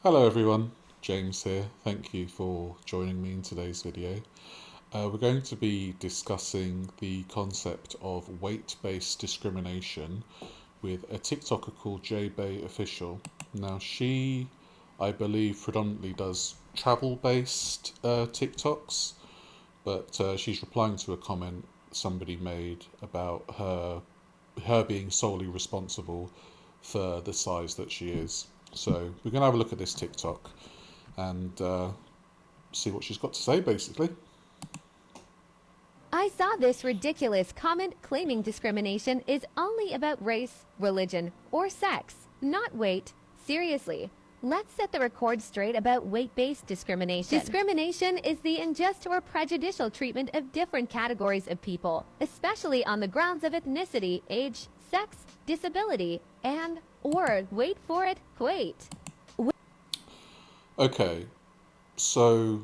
Hello everyone, James here. Thank you for joining me in today's video. We're going to be discussing the concept of weight-based discrimination with a TikToker called JaeBaeOfficial. Now she, I believe, predominantly does travel-based TikToks, but she's replying to a comment somebody made about her being solely responsible for the size that she is. So we're going to have a look at this TikTok and see what she's got to say, basically. I saw this ridiculous comment claiming discrimination is only about race, religion, or sex, not weight. Seriously, let's set the record straight about weight-based discrimination. Discrimination is the unjust or prejudicial treatment of different categories of people, especially on the grounds of ethnicity, age, sex, disability, and, or, wait for it, weight. Okay, so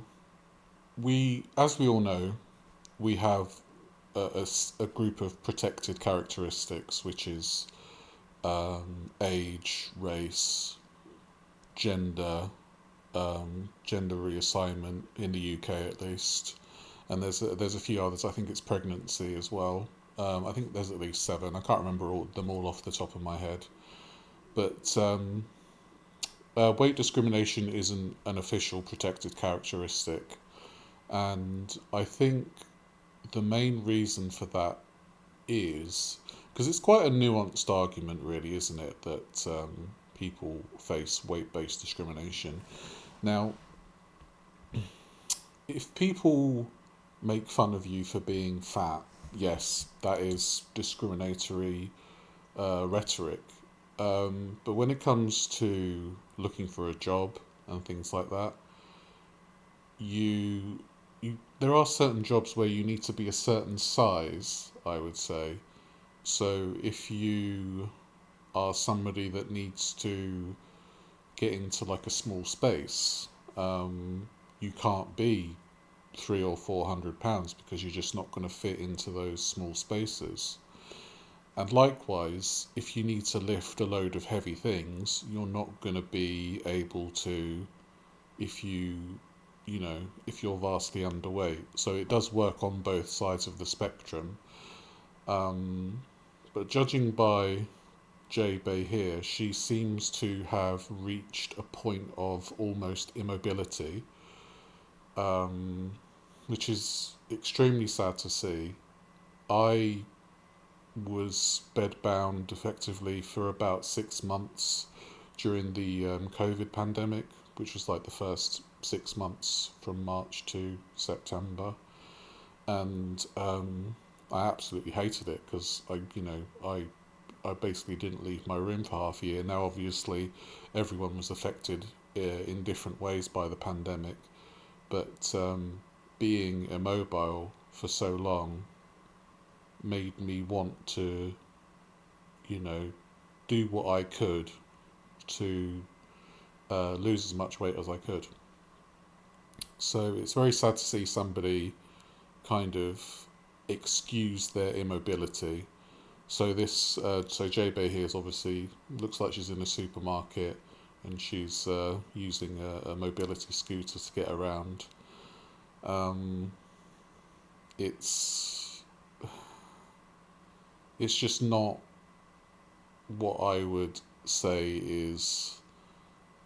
as we all know, we have a group of protected characteristics, which is age, race, gender, gender reassignment in the UK at least, and there's a few others. I think it's pregnancy as well. I think there's at least seven. I can't remember them all off the top of my head, but weight discrimination isn't an official protected characteristic, and I think the main reason for that is because it's quite a nuanced argument, really, isn't it? That people face weight-based discrimination. Now, if people make fun of you for being fat, yes, that is discriminatory rhetoric. But when it comes to looking for a job and things like that, you there are certain jobs where you need to be a certain size, I would say. So if you are somebody that needs to get into like a small space, you can't be 300 or 400 pounds because you're just not going to fit into those small spaces. And likewise, if you need to lift a load of heavy things, you're not going to be able to if if you're vastly underweight. So it does work on both sides of the spectrum. Um, but judging by Jay Bay here, she seems to have reached a point of almost immobility, um, which is extremely sad to see. I was bedbound effectively for about 6 months during the COVID pandemic, which was like the first 6 months from March to September, and I absolutely hated it because I basically didn't leave my room for half a year. Now, obviously, everyone was affected in different ways by the pandemic, but being immobile for so long made me want to, you know, do what I could to lose as much weight as I could. So it's very sad to see somebody kind of excuse their immobility. So so JB here is obviously looks like she's in a supermarket and she's using a mobility scooter to get around. Um, it's it's just not what I would say is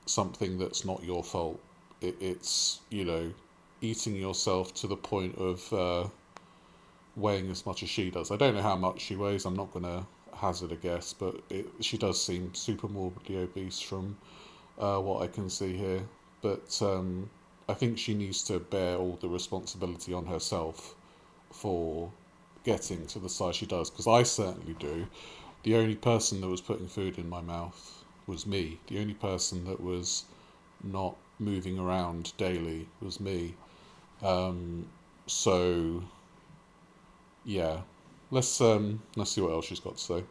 something that's not your fault. It's eating yourself to the point of weighing as much as she does. I don't know how much she weighs. I'm not going to hazard a guess, but she does seem super morbidly obese from what I can see here. But I think she needs to bear all the responsibility on herself for getting to the size she does, because I certainly do. The only person that was putting food in my mouth was me. The only person that was not moving around daily was me. So yeah, let's see what else she's got to say.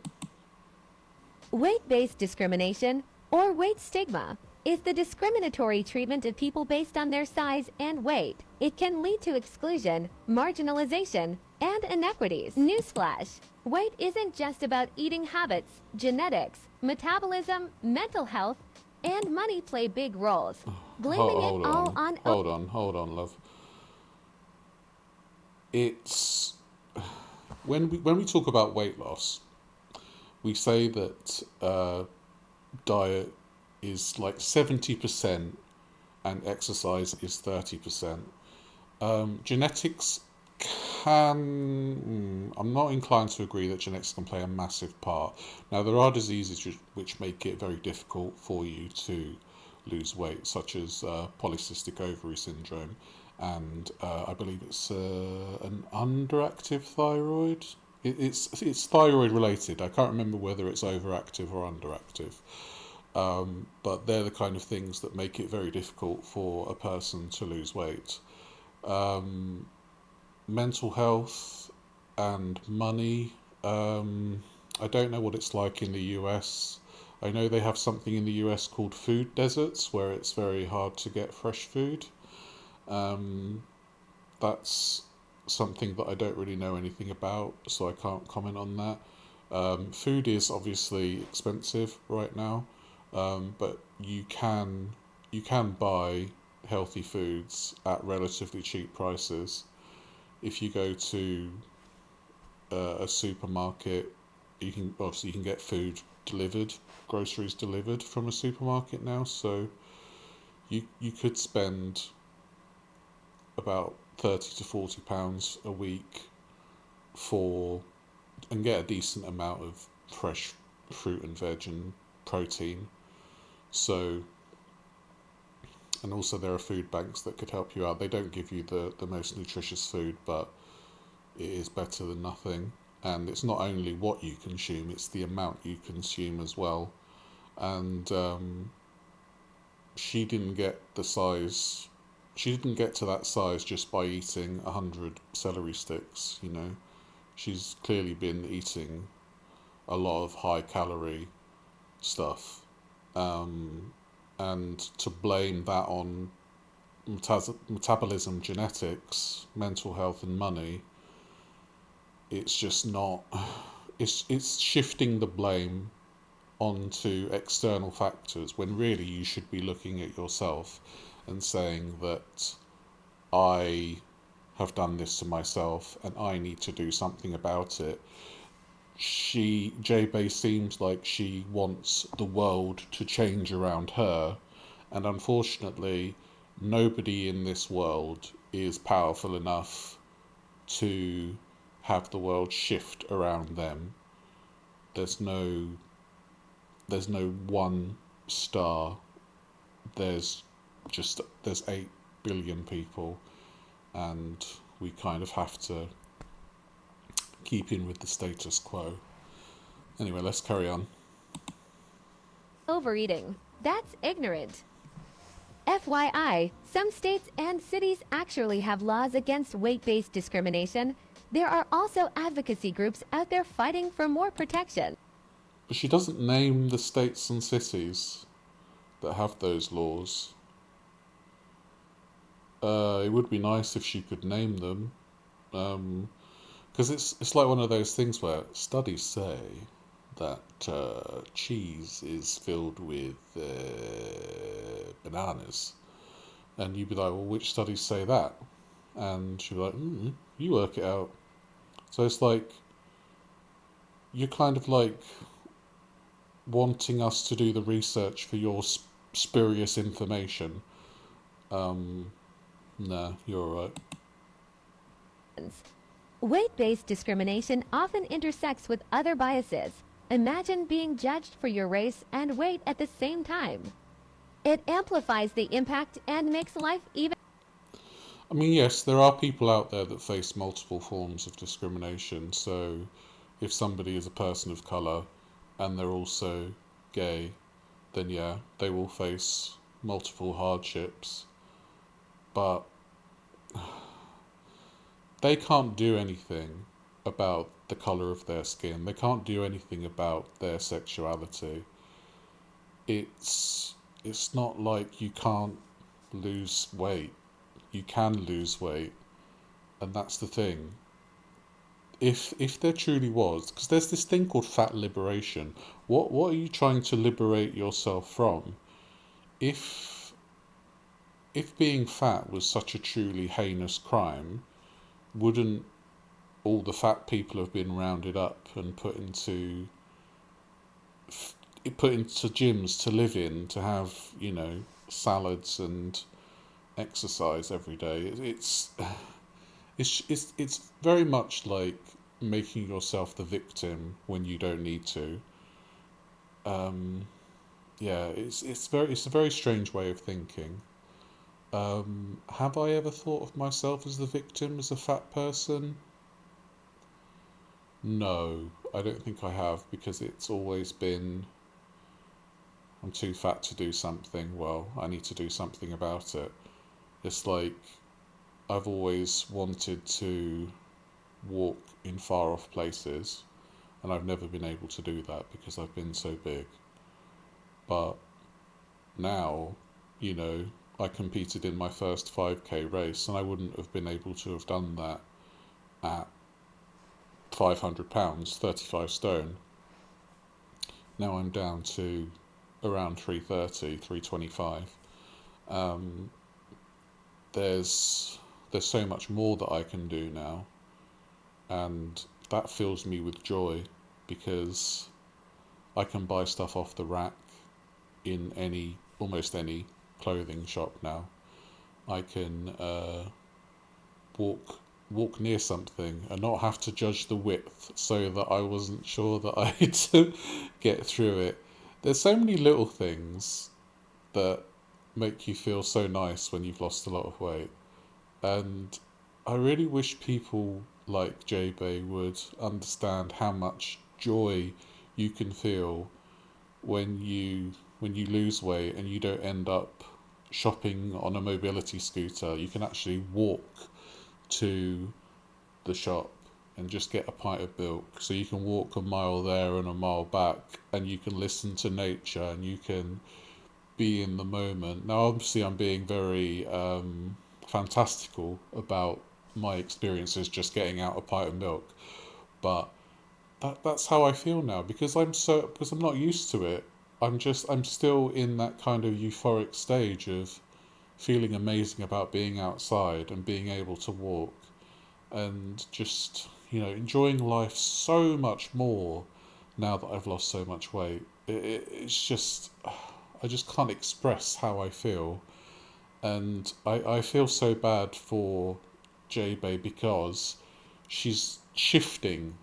Weight-based discrimination, or weight stigma, is the discriminatory treatment of people based on their size and weight. It can lead to exclusion, marginalization, and inequities. Newsflash: weight isn't just about eating habits, genetics, metabolism, mental health, and money play big roles. Blaming it Hold all on, on hold on, love. It's when we talk about weight loss, we say that diet is like 70% and exercise is 30%. Genetics can. I'm not inclined to agree that genetics can play a massive part. Now, there are diseases which make it very difficult for you to lose weight, such as polycystic ovary syndrome, and I believe it's an underactive thyroid. It's thyroid related. I can't remember whether it's overactive or underactive. But they're the kind of things that make it very difficult for a person to lose weight. Um, Mental health and money. I don't know what it's like in the US. I know they have something in the US called food deserts where it's very hard to get fresh food. Um, that's something that I don't really know anything about, so I can't comment on that. Food is obviously expensive right now, but you can buy healthy foods at relatively cheap prices. If you go to a supermarket, you can get food delivered, groceries delivered from a supermarket now. So you could spend about £30 to £40 a week for and get a decent amount of fresh fruit and veg and protein. So and also there are food banks that could help you out. They don't give you the most nutritious food, but it is better than nothing. And it's not only what you consume, it's the amount you consume as well. And she didn't get the size, she didn't get to that size just by eating 100 celery sticks, you know. She's clearly been eating a lot of high calorie stuff. Um, and to blame that on metabolism, genetics, mental health, and money, it's just not. It's shifting the blame onto external factors when really you should be looking at yourself and saying that I have done this to myself and I need to do something about it. JaeBae seems like she wants the world to change around her, and unfortunately, nobody in this world is powerful enough to have the world shift around them. There's no there's no one star. There's there's 8 billion people, and we kind of have to keep in with the status quo. Anyway, let's carry on. overeating. That's ignorant. FYI, some states and cities actually have laws against weight based discrimination. There are also advocacy groups out there fighting for more protection. But she doesn't name the states and cities that have those laws. It would be nice if she could name them, because it's like one of those things where studies say that cheese is filled with bananas, and you'd be like, well, which studies say that? And she'd be like, you work it out. So it's like you're kind of like wanting us to do the research for your spurious information. Um, nah, you're alright. Weight based discrimination often intersects with other biases. Imagine being judged for your race and weight at the same time. It amplifies the impact and makes life even. I mean, yes, there are people out there that face multiple forms of discrimination. So, if somebody is a person of colour and they're also gay, then yeah, they will face multiple hardships. But they can't do anything about the colour of their skin. They can't do anything about their sexuality. It's it's not like you can't lose weight. You can lose weight, and that's the thing. If there truly was, because there's this thing called fat liberation. What are you trying to liberate yourself from? if if being fat was such a truly heinous crime, wouldn't all the fat people have been rounded up and put into gyms to live in, to have, salads and exercise every day? It's very much like making yourself the victim when you don't need to. Um, yeah, it's a very strange way of thinking. Have I ever thought of myself as the victim as a fat person? No, I don't think I have, because it's always been, I'm too fat to do something. Well, I need to do something about it. It's like I've always wanted to walk in far off places, and I've never been able to do that because I've been so big. But now, you know, I competed in my first 5K race, and I wouldn't have been able to have done that at 500 pounds, 35 stone. Now I'm down to around 330, 325. Um, there's so much more that I can do now, and that fills me with joy, because I can buy stuff off the rack in almost any clothing shop now. I can walk near something and not have to judge the width, so that I wasn't sure that I had to get through it. There's so many little things that make you feel so nice when you've lost a lot of weight. And I really wish people like JaeBae would understand how much joy you can feel when you lose weight and you don't end up shopping on a mobility scooter. You can actually walk to the shop and just get a pint of milk. So you can walk a mile there and a mile back, and you can listen to nature, and you can be in the moment. Now, obviously, I'm being very fantastical about my experiences just getting out a pint of milk, but that's how I feel now, because I'm not used to it. I'm still in that kind of euphoric stage of feeling amazing about being outside and being able to walk, and just, enjoying life so much more now that I've lost so much weight. It's just, I just can't express how I feel. And I feel so bad for JaeBae, because she's shifting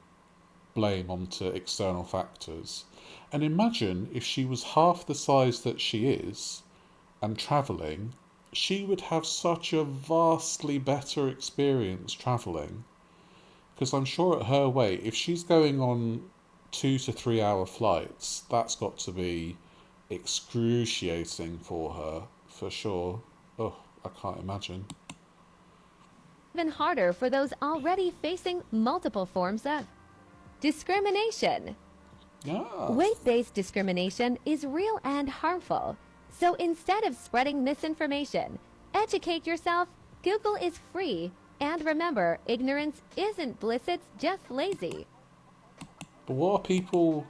blame onto external factors. And imagine if she was half the size that she is and travelling, she would have such a vastly better experience travelling. Because I'm sure at her weight, if she's going on 2 to 3 hour flights, that's got to be excruciating for her, for sure. Oh, I can't imagine. Even harder for those already facing multiple forms of discrimination. Yeah. Weight-based discrimination is real and harmful. So instead of spreading misinformation, educate yourself. Google is free. And remember, ignorance isn't bliss, it's just lazy. But what are people...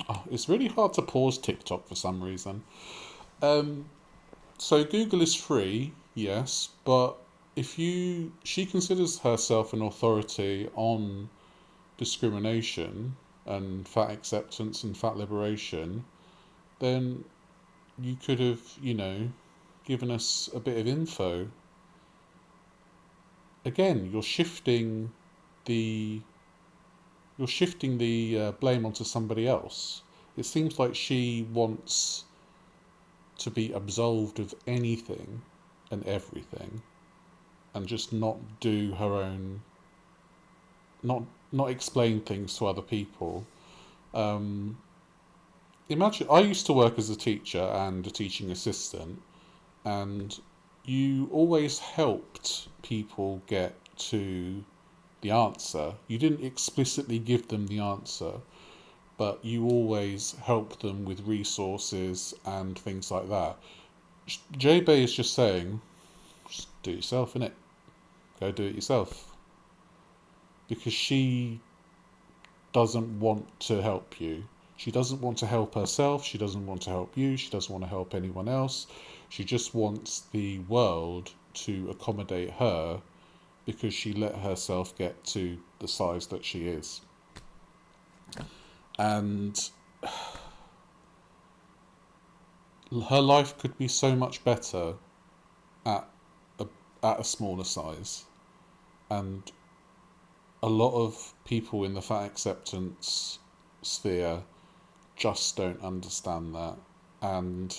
Oh, it's really hard to pause TikTok for some reason. Um, so Google is free, yes, but she considers herself an authority on discrimination and fat acceptance and fat liberation, then you could have, given us a bit of info. Again, the you're shifting the blame onto somebody else. It seems like she wants to be absolved of anything and everything, and just not do her own, not not explain things to other people. Um, Imagine, I used to work as a teacher and a teaching assistant, and you always helped people get to the answer. You didn't explicitly give them the answer, but you always helped them with resources and things like that. JaeBae is just saying, just do it yourself, innit? Go do it yourself. Because she doesn't want to help you. She doesn't want to help herself. She doesn't want to help you. She doesn't want to help anyone else. She just wants the world to accommodate her because she let herself get to the size that she is. And her life could be so much better at a, at a smaller size. And a lot of people in the fat acceptance sphere just don't understand that. And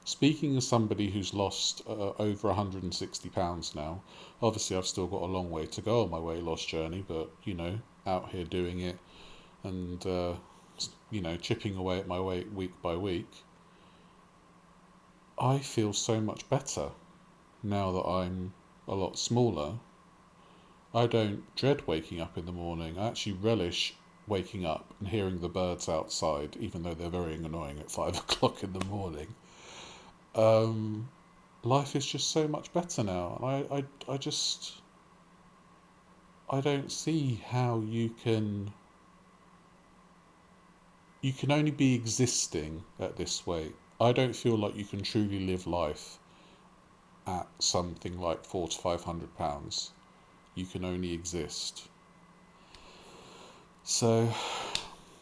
speaking as somebody who's lost over 160 pounds now, obviously I've still got a long way to go on my weight loss journey, but out here doing it and chipping away at my weight week by week, I feel so much better now that I'm a lot smaller. I don't dread waking up in the morning. I actually relish waking up and hearing the birds outside, even though they're very annoying at 5 o'clock in the morning. Life is just so much better now. I don't see how you can only be existing at this weight. I don't feel like you can truly live life at something like £400 to £500. You can only exist. So,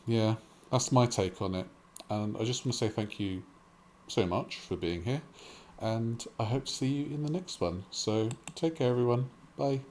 yeah, that's my take on it. And I just want to say thank you so much for being here. And I hope to see you in the next one. So, take care, everyone. Bye.